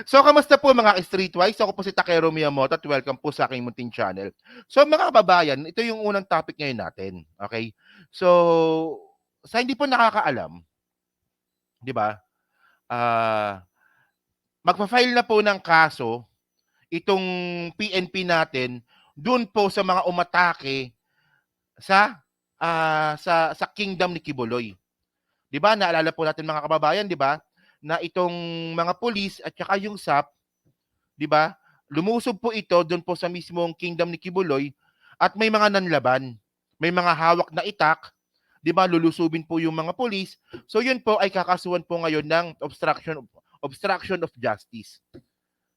So, kamusta po mga streetwise? Ako po si Takero Miyamoto at welcome po sa aking munting channel. So, mga kababayan, ito yung unang topic ngayon natin. Okay? So, sa hindi po nakakaalam, di ba? Ah, magpa-file na po ng kaso itong PNP natin dun po sa mga umatake sa kingdom ni Kibuloy. 'Di ba? Naalala po natin mga kababayan, 'di ba? Na itong mga pulis at saka yung SAP, 'di ba? Lumusob po ito doon po sa mismong kingdom ni Kibuloy at may mga nanlaban. May mga hawak na itak, 'di ba? Lulusubin po yung mga pulis. So yun po ay kakasuhan po ngayon ng obstruction of justice.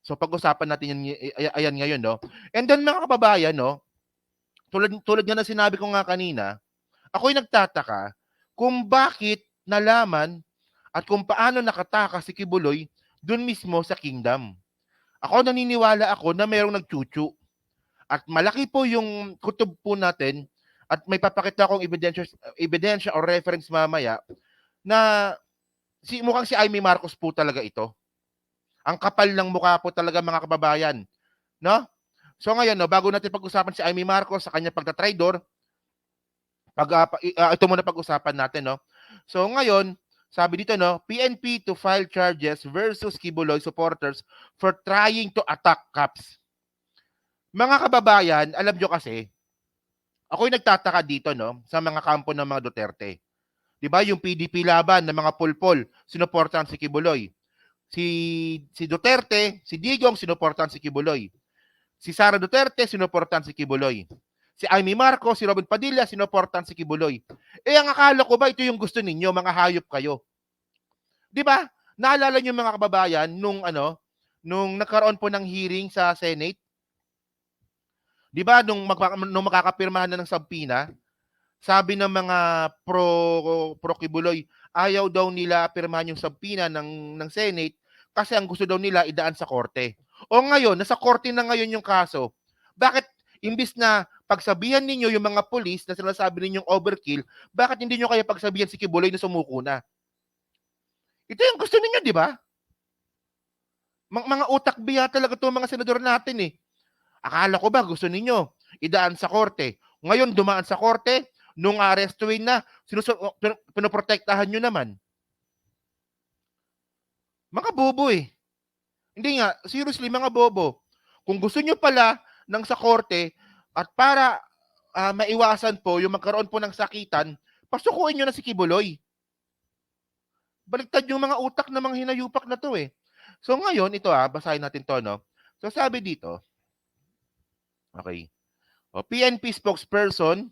So pag-usapan natin yan ayan ngayon, no. And then mga kababayan, no, tulad nga ng sinabi ko nga kanina, ako'y nagtataka kung bakit nalaman at kung paano nakatakas si Kibuloy dun mismo sa kingdom. Ako naniniwala ako na mayroong nagchuchu. At malaki po yung kutob po natin at may papakita akong ebidensya or reference mamaya na mukhang si Amy Marcos po talaga ito. Ang kapal ng mukha po talaga mga kababayan, no? So ngayon, no, bago natin pag-usapan si Amy Marcos sa kanya pagta-traidor, ito muna pag-usapan natin, no. So ngayon, sabi dito, no, PNP to file charges versus Kibuloy supporters for trying to attack cops. Mga kababayan, alam nyo kasi, ako'y nagtataka dito, no, sa mga kampo ng mga Duterte. 'Di ba, yung PDP laban ng mga pulpol, sinuportahan si Kibuloy. Si Duterte, si Digong, sinuportahan si Kibuloy. Si Sara Duterte, sinuportahan si Kibuloy. Si Amy Marcos, si Robin Padilla, sinuportahan si Kibuloy. Eh, ang akala ko ba ito yung gusto ninyo, mga hayop kayo? 'Di ba? Naalala niyo mga kababayan nung nagkaroon po ng hearing sa Senate, 'di ba, nung makakapirmahan na ng subpoena, sabi ng mga pro Kibuloy, ayaw daw nila pirmahan yung subpoena ng Senate kasi ang gusto daw nila idaan sa korte. O ngayon, nasa korte na ngayon yung kaso. Bakit imbis na pagsabihan ninyo yung mga pulis na sinasabi ninyong overkill, bakit hindi nyo kaya pagsabihan si Kibuloy na sumuko na? Ito yung gusto ninyo, di ba? Mga utak biya talaga to mga senador natin eh. Akala ko ba gusto ninyo idaan sa korte? Ngayon dumaan sa korte, nung arestuin na, pinoprotektahan nyo naman. Mga bobo eh. Hindi nga, seriously, mga bobo. Kung gusto nyo pala ng sa korte at para maiwasan po yung magkaroon po ng sakitan, pasukuin nyo na si Kibuloy. Baliktad yung mga utak ng mga hinayupak na to eh. So ngayon, ito basahin natin to, no? So sabi dito, okay, PNP spokesperson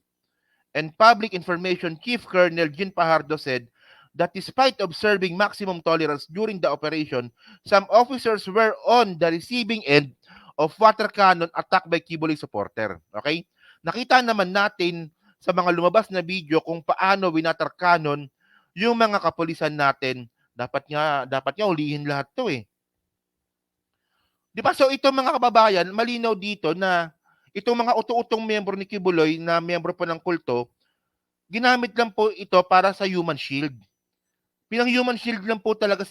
and Public Information Chief Colonel Jean Pajardo said that despite observing maximum tolerance during the operation, some officers were on the receiving end of water cannon attack by Kibuloy supporter. Okay? Nakita naman natin sa mga lumabas na video kung paano winater cannon yung mga kapulisan natin. Dapat nga ulihin lahat to eh. Di ba? So ito mga kababayan, malinaw dito na itong mga uto-utong miyembro ni Kibuloy na miyembro po ng kulto, ginamit lang po ito para sa human shield. Pinang human shield lang po talaga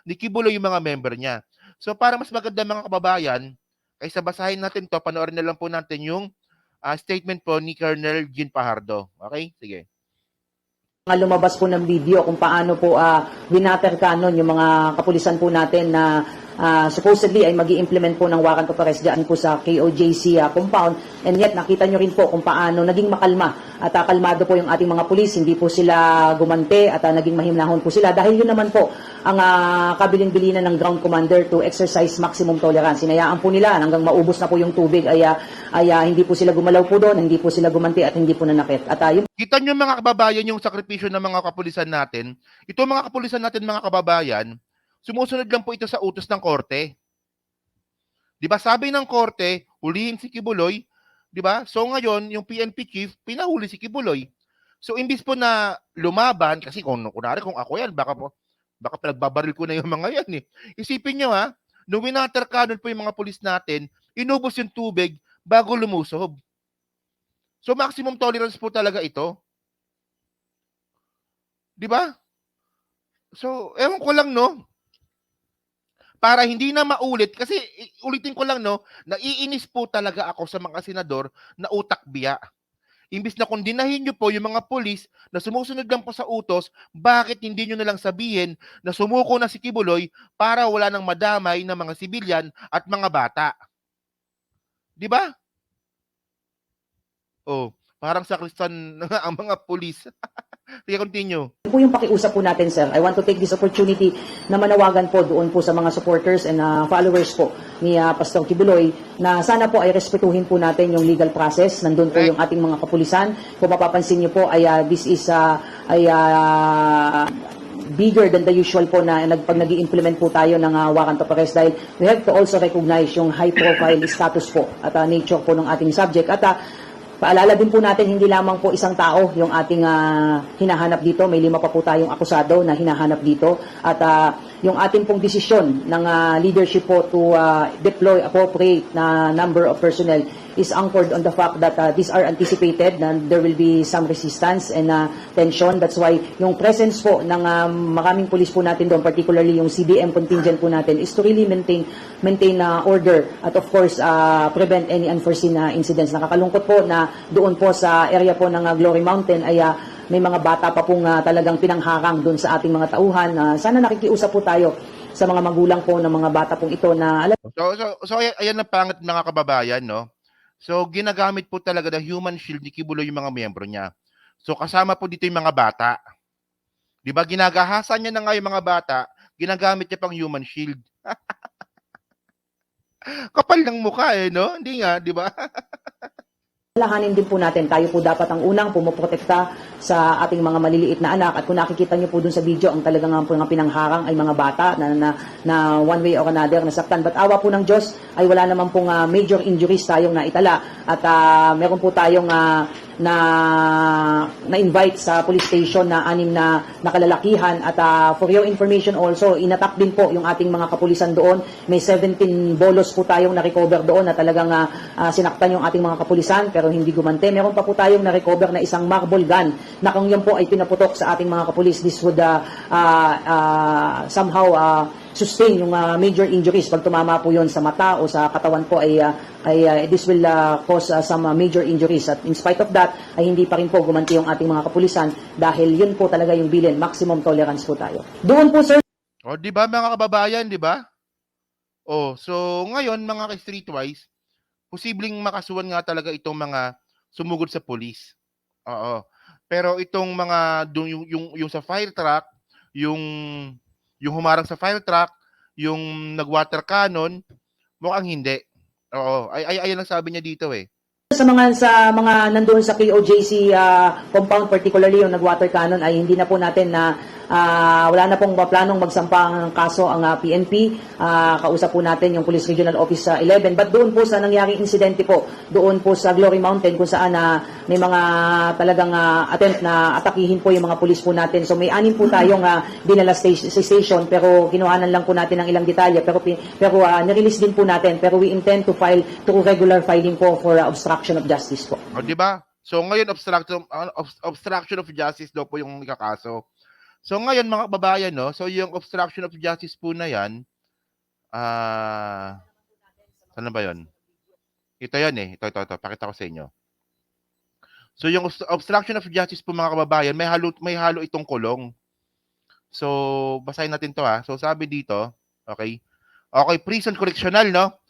ni Kibuloy yung mga member niya. So para mas maganda mga kababayan, kaysa basahin natin to, panoorin na lang po natin yung statement po ni Colonel Jean Pajardo. Okay? Sige. Mga lumabas po ng video kung paano po winater cannon yung mga kapulisan po natin na supposedly ay mag-i-implement po ng warrant of arrest dyan po sa KOJC compound, and yet nakita nyo rin po kung paano naging makalma at kalmado po yung ating mga pulis, hindi po sila gumante at naging mahimnahon po sila dahil yun naman po ang kabilin-bilinan ng ground commander to exercise maximum tolerance. Hinayaan po nila hanggang maubos na po yung tubig ay hindi po sila gumalaw po doon, hindi po sila gumanti at hindi po nanakit. At yung Kita nyo mga kababayan yung sakripisyo ng mga kapulisan natin. Ito mga kapulisan natin mga kababayan, sumusunod lang po ito sa utos ng korte. 'Di ba? Sabi ng korte, hulihin si Kibuloy, 'di ba? So ngayon, yung PNP chief pinahuli si Kibuloy. So imbis po na lumaban kasi kung ako yan, baka pinagbabaril ko na yung mga yan eh. Isipin nyo nung winater cannon po yung mga pulis natin, inubos yung tubig bago lumusob. So maximum tolerance po talaga ito. 'Di ba? So, ewan ko lang no. para hindi na maulit, kasi ulitin ko lang, no, naiinis po talaga ako sa mga senador na utak biya. Imbis na kondinahin nyo po yung mga pulis na sumusunod lang po sa utos, bakit hindi nyo na lang sabihin na sumuko na si Kibuloy para wala nang madamay ng mga sibilyan at mga bata? Di ba? Oh, parang sakristan ang mga pulis. Sige, continue. Po yung pakiusap po natin, sir. I want to take this opportunity na manawagan po doon po sa mga supporters and followers po ni Pastor Kibuloy na sana po ay respetuhin po natin yung legal process. Nandun po yung ating mga kapulisan. Kung mapapansin niyo po ay this is bigger than the usual po na pag nag-i-implement po tayo ng warrant of arrest dahil we have to also recognize yung high profile status po at nature po ng ating subject. At paalala din po natin, hindi lamang po isang tao yung ating hinahanap dito. May 5 pa po tayong akusado na hinahanap dito. At yung ating pong desisyon ng leadership po to deploy appropriate na number of personnel is anchored on the fact that these are anticipated na there will be some resistance and tension. That's why yung presence po ng maraming police po natin doon, particularly yung CBM contingent po natin, is to really maintain order at of course prevent any unforeseen incidents. Nakakalungkot po na doon po sa area po ng Glory Mountain ay may mga bata pa pong talagang pinangharang doon sa ating mga tauhan. Sana nakikiusap po tayo sa mga magulang po ng mga bata pong ito na alam. So ayan ang pangit, mga kababayan, no? So ginagamit po talaga ng human shield ni Kibuloy yung mga miyembro niya. So kasama po dito yung mga bata. 'Di ba? Ginagahasan niya na nga yung mga bata, ginagamit niya pang human shield. Kapal ng mukha no? Hindi nga, 'di ba? Lahanin din po natin, tayo po dapat ang unang pumoprotekta sa ating mga maliliit na anak. At kung nakikita niyo po dun sa video, ang talagang mga pinangharang ay mga bata na one way or another nasaktan. But awa po ng Diyos ay wala naman pong major injuries tayong naitala. At meron po tayong na-invite sa police station na 6 na nakalalakihan. At for your information also, inatak din po yung ating mga kapulisan doon. May 17 bolos po tayong na-recover doon na talagang sinaktan yung ating mga kapulisan pero hindi gumante. Meron pa po tayong na-recover na isang marble gun na kung yan po ay pinaputok sa ating mga kapulis, this would somehow sustain yung major injuries. Pag tumama po yon sa mata o sa katawan po ay this will cause some major injuries. At in spite of that, ay hindi pa rin po gumanti yung ating mga kapulisan dahil yun po talaga yung bilin. Maximum tolerance po tayo. Doon po, sir. O, di ba, mga kababayan, di ba? O, so ngayon, mga ka-streetwise, posibleng makasuhan nga talaga itong mga sumugod sa pulis. Oo. Pero itong mga yung sa fire truck, yung humarang sa fire truck, yung nag-water cannon, mukhang hindi. Oo. Ayan ang sabi niya dito eh. Sa mga nandoon sa KOJC compound, particularly yung nag-water cannon, ay hindi na po natin na wala na pong planong magsampa ng kaso ang PNP. Kausap po natin yung Police Regional Office 11. But doon po sa nangyaring insidente po, doon po sa Glory Mountain kung saan may mga talagang attempt na atakihin po yung mga police po natin. So may 6 po tayong dinala sa station pero kinuhanan lang po natin ng ilang detalye pero nirelease din po natin pero we intend to file through regular filing po for obstruction of justice po. O, di ba? So ngayon obstruction of justice daw po yung ikakaso. So ngayon, mga kababayan, no, so yung obstruction of justice po na yan, saan ba yun? Ito yan eh. Ito. Pakita ko sa inyo. So yung obstruction of justice po, mga kababayan, may halo itong kulong. So, basahin natin to So sabi dito, okay, prison correctional, no?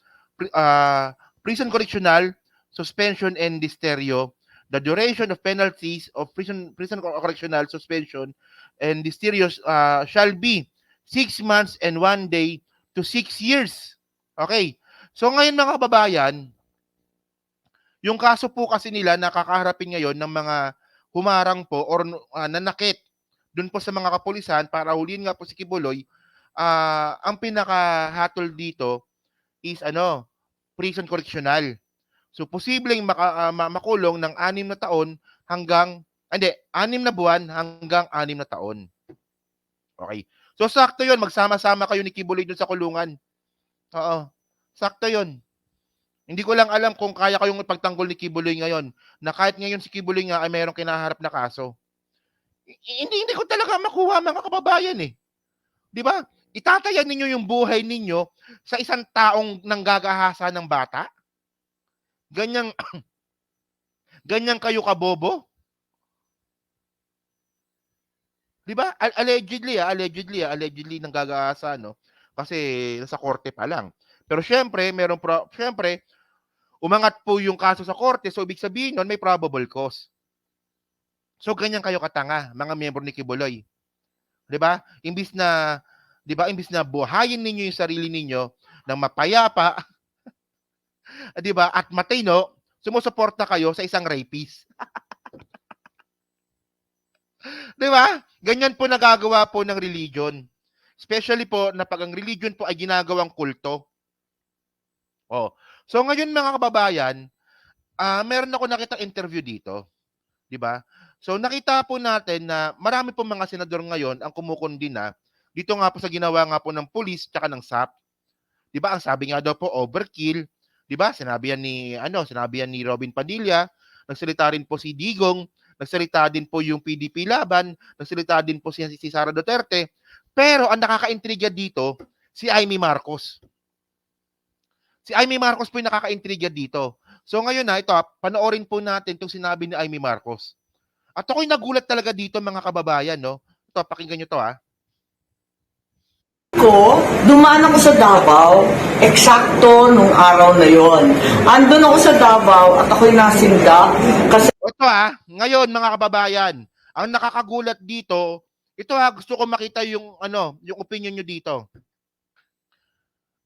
Prison correctional, suspension and disterio. The duration of penalties of prison correctional suspension and disterio shall be 6 months and 1 day to 6 years. Okay. So ngayon, mga kababayan, yung kaso po kasi nila nakakaharapin ngayon ng mga humarang po or nanakit dun po sa mga kapulisan para huliin nga po si Kibuloy. Ang pinakahatol dito is prison correctional. So posibleng makulong ng 6 na taon hanggang 6 na buwan hanggang 6 na taon. Okay. So sakto 'yon, magsama-sama kayo ni Kibuloy dun sa kulungan. Oo. Sakto 'yon. Hindi ko lang alam kung kaya kayong ipagtanggol ni Kibuloy ngayon na kahit ngayon si Kibuloy nga ay mayroong kinaharap na kaso. Hindi ko talaga makuha, mga kababayan eh. 'Di ba? Itataya ninyo yung buhay ninyo sa isang taong nanggagahasa ng bata? Ganyang ganyan kayo kabobo? 'Di ba? Allegedly nanggagahasa, no? Kasi nasa korte pa lang. Pero syempre umangat po yung kaso sa korte, so ibig sabihin nun may probable cause. So ganyan kayo katanga, mga miyembro ni Kibuloy. 'Di ba? Imbis na buhayin ninyo yung sarili ninyo ng mapayapa, 'di ba? At matino, sumusuporta kayo sa isang rapist. 'Di ba? Ganyan po nagagawa po ng religion. Especially po na pag ang religion po ay ginagawang kulto. Oh. So ngayon mga kababayan, meron ako nakitang interview dito, 'di ba? So nakita po natin na marami po mga senador ngayon ang kumukondina dito nga po sa ginawa nga po ng pulis tsaka ng SAP. 'Di ba? Ang sabi nga daw po overkill, 'di ba? Sinabi yan ni Robin Padilla, nagsalita rin po si Digong, nagsalita din po yung PDP Laban, nagsalita din po si Sara Duterte. Pero ang nakakaintriga dito, si Amy Marcos. Si Amy Marcos po yung nakakaintriga dito. So ngayon ito, panoorin po natin itong sinabi ni Amy Marcos. At ako'y nagulat talaga dito mga kababayan, no? Ito, pakinggan nyo to Dumaan ako sa Davao, eksakto nung araw na yon. Andun ako sa Davao at ako'y nasindak kasi Ito ngayon mga kababayan, ang nakakagulat dito, ito gusto ko makita yung yung opinion nyo dito.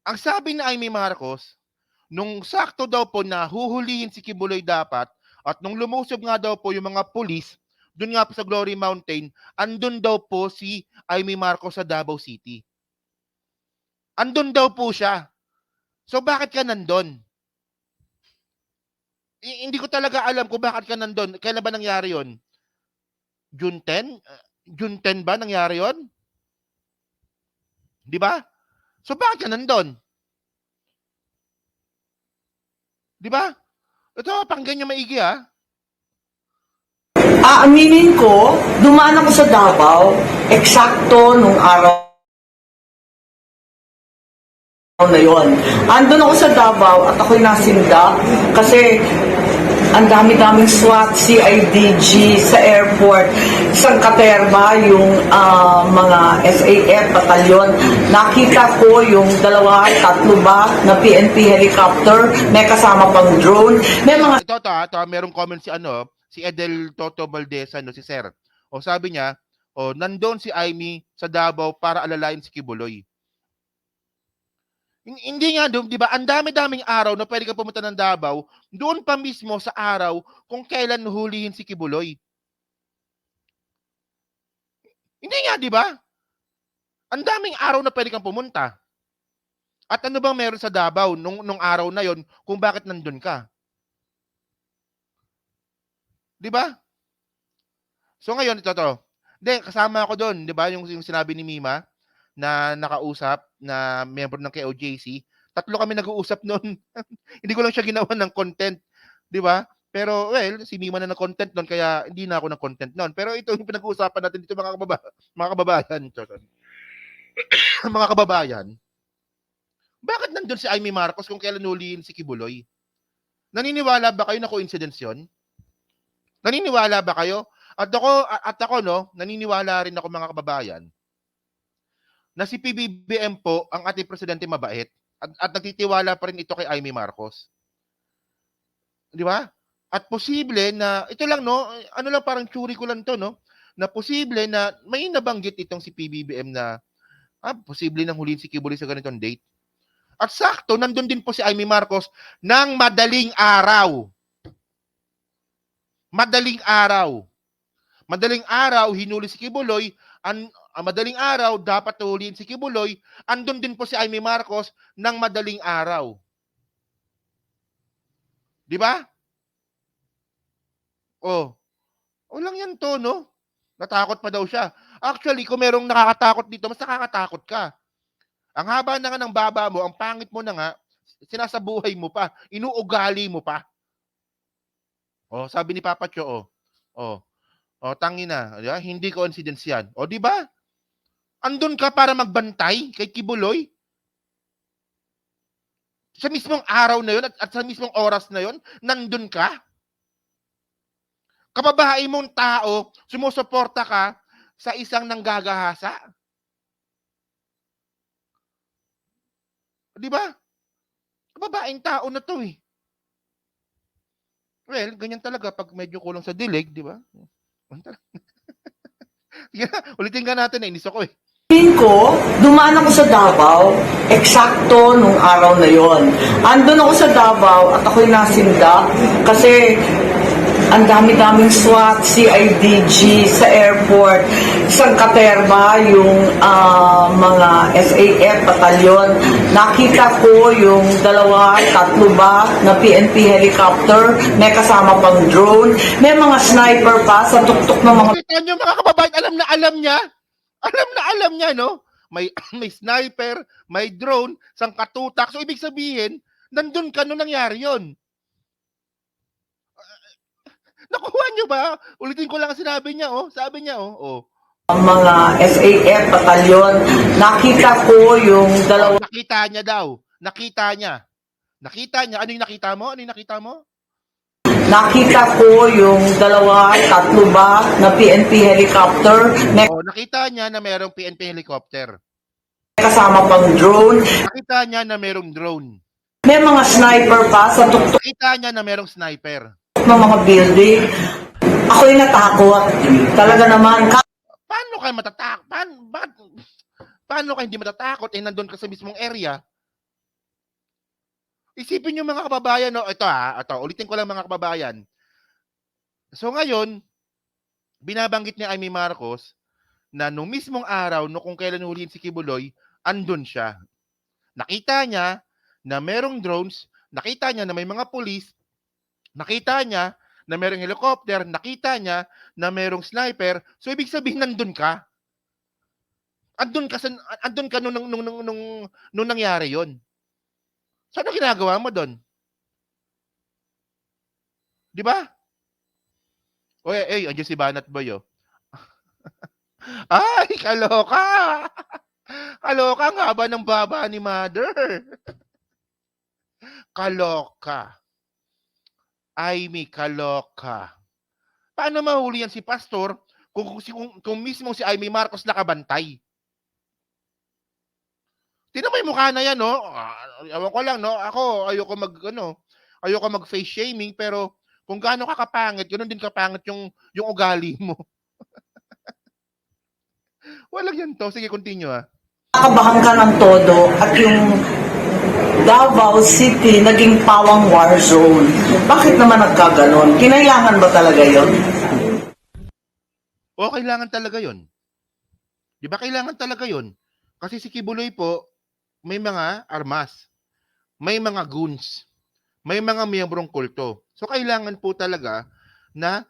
Ang sabi ni Amy Marcos, nung sakto daw po na huhulihin si Kibuloy dapat at nung lumusob nga daw po yung mga pulis, doon nga po sa Glory Mountain, andun daw po si Amy Marcos sa Davao City. Andun daw po siya. So bakit ka nandun? Hindi ko talaga alam kung bakit ka nandun. Kailan ba nangyari yon? June 10? June 10 ba nangyari yon? Di ba? So bakit ka nandun? Di ba? Ito, pakinggan nyo maigi aaminin ko, dumaan ako sa Davao, eksakto nung araw na yon. Andun ako sa Davao at ako'y nasindak kasi ang dami-daming SWAT, CIDG sa airport, sa Caterva, yung mga SAF batalyon. Nakita ko yung dalawa, tatlo ba na PNP helicopter, may kasama pang drone, may mga Ito, merong comment si Edel Toto Valdez, si Sir. O sabi niya, nandoon si Amy sa Davao para alalayan si Kibuloy. Hindi nga doon, 'di ba? Ang dami-daming araw na pwede ka pumunta ng Davao, doon pa mismo sa araw kung kailan hulihin si Kibuloy. Hindi nga, 'di ba? Ang daming araw na pwede kang pumunta. At ano bang meron sa Davao nung araw na 'yon kung bakit nandun ka? 'Di ba? So ngayon ito to. Hindi, kasama ako doon, 'di ba? Yung sinabi ni Mima na nakausap na member ng KOJC. Tatlo kami nag-uusap noon. Hindi ko lang siya ginawa ng content, 'di ba? Pero well, si Mima na ng-content noon kaya hindi na ako ng content noon. Pero ito yung pinag-uusapan natin dito mga kababayan. Mga kababayan. Bakit nandun si Amy Marcos kung kailan hulihin si Kibuloy? Naniniwala ba kayo na coincidence 'yon? Naniniwala ba kayo? At ako no, naniniwala rin ako mga kababayan na si PBBM po ang ating presidente mabait at nagtitiwala pa rin ito kay Amy Marcos. 'Di ba? At posible na ito lang no, ano lang parang tsuri ko lang to no, na posible na may nabanggit itong si PBBM na posible nang hulihin si Kibuloy sa ganitong date. At sakto nandun din po si Amy Marcos ng madaling araw. Madaling araw. Madaling araw hinuli si Kibuloy, madaling araw dapat hulihin si Kibuloy, andun din po si Amy Marcos ng madaling araw. 'Di ba? Walang yan to, no? Natakot pa daw siya. Actually, kung merong nakakatakot dito, mas nakakatakot ka. Ang haba na nga ng baba mo, ang pangit mo na nga, sinasabuhay mo pa, inuugali mo pa. Sabi ni Papa Cho, tangina, di ba? Hindi coincidence yan. 'Di ba? Andun ka para magbantay kay Kibuloy? Sa mismong araw na yun at sa mismong oras na yun, nandun ka? Kababae mong tao, sumusuporta ka sa isang nanggagahasa? Di ba? Kababaeng tao na to eh. Well, ganyan talaga pag medyo kulang sa dilig, di ba? Ulitin ka natin, nainis ako eh. Tingin ko, dumaan ako sa Davao, eksakto nung araw na yon. Andun ako sa Davao at ako'y nasinda kasi ang dami-daming SWAT, CIDG sa airport. Isang katerba, yung mga SAF batalyon. Nakita ko yung dalawa, tatlo ba na PNP helicopter. May kasama pang drone. May mga sniper pa sa tuktok ng mga... Kita nyo mga kababayan, alam na alam niya. Alam na alam niya, no? May sniper, may drone, sangkatutak. So, ibig sabihin, nandun ka nung nangyari yon. Nakuha nyo ba? Ulitin ko lang ang sinabi niya, oh. Sabi niya, oh. Mga SAF batalyon. Nakita ko yung dalawa. Nakita niya daw. Nakita niya. Nakita niya. Ano yung nakita mo? Ano yung nakita mo? Nakita ko yung dalawa, tatlo ba na PNP helicopter. May Nakita niya na mayroong PNP helicopter. kasama pang drone. Nakita niya na mayroong drone. May mga sniper pa sa tuktok Nakita niya na mayroong sniper. ng mga building. Ako'y natakot. Talaga naman. Paano ka matatakot? Paano ka hindi matatakot? Nandun ka sa mismong area. Isipin nyo mga kababayan, no? Ito, ulitin ko lang mga kababayan. So ngayon, binabanggit ni Amy Marcos na nung mismong araw, no, kung kailan huliin si Kibuloy, andun siya. Nakita niya na merong drones, nakita niya na may mga pulis, nakita niya na merong helicopter, nakita niya na merong sniper. So ibig sabihin nandun ka. Andun ka nung nangyari 'yon. So ano ginagawa mo doon? 'Di ba? Andiyan si Banat Boy, oh. Ay, kaloka. Kaloka ang haba ng baba ni Mother. Kaloka. Amy, kaloka. Paano mahuli yan si Pastor kung mismo si Amy Marcos nakabantay? Tingnan mo yung mukha na yan, no? Ewan ko lang, no? Ako, ayoko mag-face shaming, pero kung gaano ka kapangit, ganoon din kapangit yung ugali mo. Walang yan to. Sige, continue, ha. Nakabahan ka ng todo at yung Davao City naging pawang war zone. Bakit naman nagkaganon? Kinailangan ba talaga yon? O, kailangan talaga yon. Di ba kailangan talaga yon? Kasi si Kibuloy po, may mga armas, may mga goons, may mga miyembrong kulto. So, kailangan po talaga na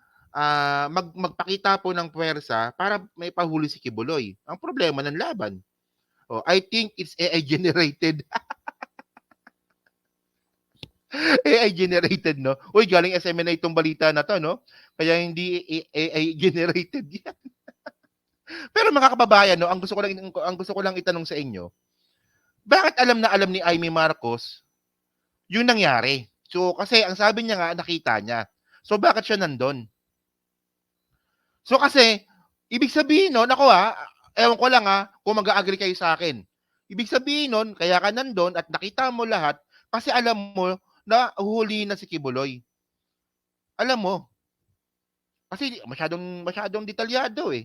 magpakita po ng puwersa para may pahuli si Kibuloy. Ang problema ng laban. I think it's AI generated. AI generated, no? Uy, galing SMNA itong balita na to, no? Kaya hindi AI generated yan. Pero mga kababayan, no, ang gusto ko lang itanong sa inyo, bakit alam na alam ni Amy Marcos yung nangyari? So, kasi ang sabi niya nga, nakita niya. So, bakit siya nandun? So, kasi, ibig sabihin nun, ewan ko lang kung mag-agree kayo sa akin. Ibig sabihin nun, kaya ka nandun at nakita mo lahat kasi alam mo na huhulihin na si Kibuloy. Alam mo. Kasi masyadong detalyado eh.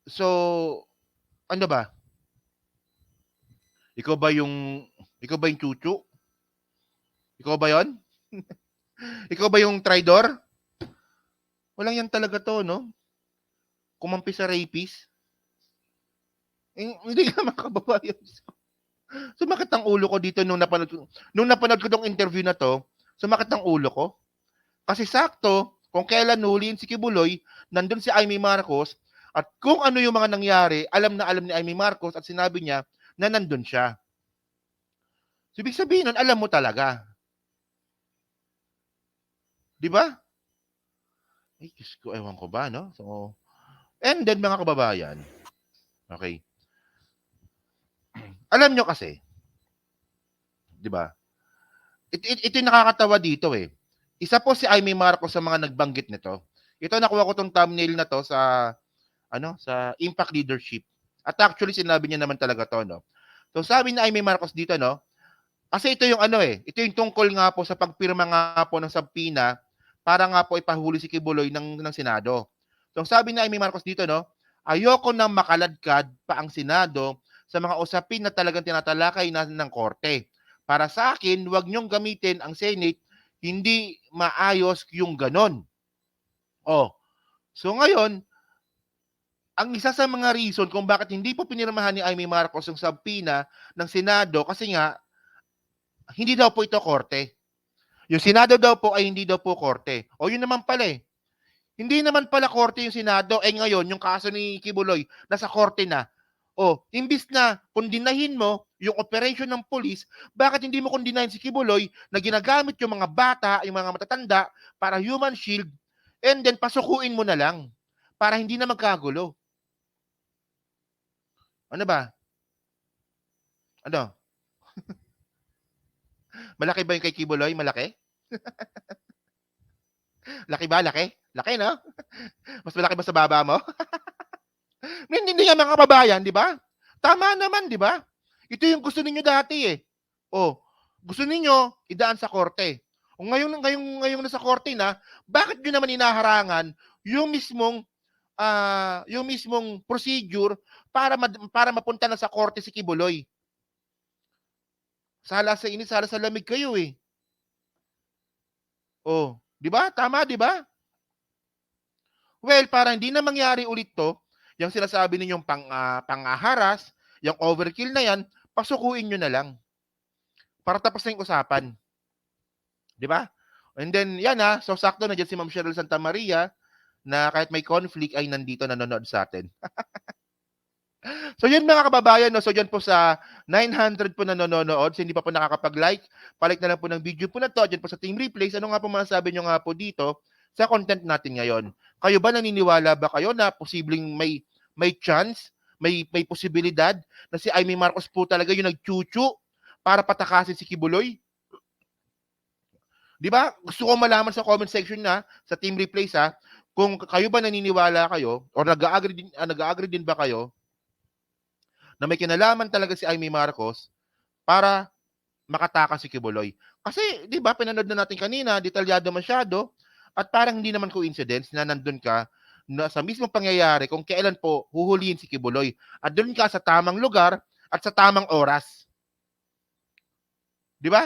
So, ano ba? Ikaw ba yung chuchu? Ikaw ba yon? Ikaw ba yung traidor? Walang yan talaga to, no? Kumampi sa rapist. Hindi ka makababayan. Sumakit ang ulo ko dito nung napanood ko tong interview na to. Sumakit ang ulo ko. Kasi sakto, kung kailan huliin si Kibuloy, nandun si Amy Marcos, at kung ano yung mga nangyari, alam na alam ni Amy Marcos at sinabi niya na nandun siya. So, ibig sabihin nun, alam mo talaga. Di ba? Ay, Diyos ko, ewan ko ba, no? So, and then, mga kababayan, Okay. Alam nyo kasi, di ba? Ito yung nakakatawa dito eh. Isa po si Amy Marcos sa mga nagbanggit nito. Ito, nakuha ko tong thumbnail na to sa sa Impact Leadership. At actually sinabi niya naman talaga to, no. So sabi ni Amy Marcos dito, no, kasi ito yung ito yung tungkol nga po sa pagpirma nga po ng subpoena para nga po ipahuli si Kibuloy ng Senado. So sabi ni Amy Marcos dito, no, ayoko nang makaladkad pa ang Senado sa mga usapin na talagang tinatalakay na ng korte. Para sa akin, huwag niyong gamitin ang Senate, hindi maayos yung ganon. Oh, so ngayon, ang isa sa mga reason kung bakit hindi po pinirmahan ni Amy Marcos yung subpoena ng Senado kasi nga hindi daw po ito korte. Yung Senado daw po ay hindi daw po korte. O yun naman pala eh. Hindi naman pala korte yung Senado. Eh ngayon, yung kaso ni Kibuloy, nasa korte na. O, imbis na kundinahin mo yung operation ng police, bakit hindi mo kundinahin si Kibuloy na ginagamit yung mga bata, yung mga matatanda para human shield, and then pasukuin mo na lang para hindi na magkagulo. Ano ba? Ano? Malaki ba yung kay Kibuloy? Malaki? Laki ba? Laki? Laki, no? Mas malaki ba sa baba mo? Hindi nga mga kababayan, di ba? Tama naman, di ba? Ito yung gusto ninyo dati eh. Oh, gusto ninyo idaan sa korte. O ngayong nasa korte na, bakit nyo naman inaharangan yung mismong procedure para mapunta na sa korte si Kibuloy? Sala sa init, sala sa lamig kayo eh. Oh, 'di ba? Tama, 'di ba? Well, para hindi na mangyari ulit 'to, yung sinasabi ninyong pang-aharas, yung overkill na 'yan, pasukuin niyo na lang. Para tapos na yung usapan. 'Di ba? And then, yan so sakto na dyan si Ma'am Cheryl Santamaria na kahit may conflict ay nandito nanonood sa atin. So yun mga kababayan, no? So dyan po sa 900 po na nanonood, so hindi pa po nakakapag-like, palik na lang po ng video po na to, dyan po sa Team Replays, ano nga po masasabi nyo nga po dito sa content natin ngayon? Kayo ba naniniwala ba kayo na posibleng may chance, may posibilidad na si Amy Marcos po talaga yung nagchuchu para patakasin si Kibuloy? Di ba? Gusto ko malaman sa comment section na sa Team Replays kung kayo ba naniniwala kayo or nag-agree din ba kayo na may kinalaman talaga si Amy Marcos para makatakas si Kibuloy. Kasi, di ba, pinanood na natin kanina, detalyado masyado, at parang hindi naman coincidence na nandun ka na sa mismong pangyayari kung kailan po huhulihin si Kibuloy. At doon ka sa tamang lugar at sa tamang oras. Di ba?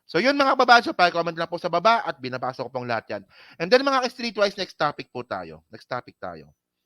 So yun mga kababayan, so comment lang po sa baba at binabasa ko pong lahat yan. And then mga ka-streetwise, next topic po tayo. Next topic tayo.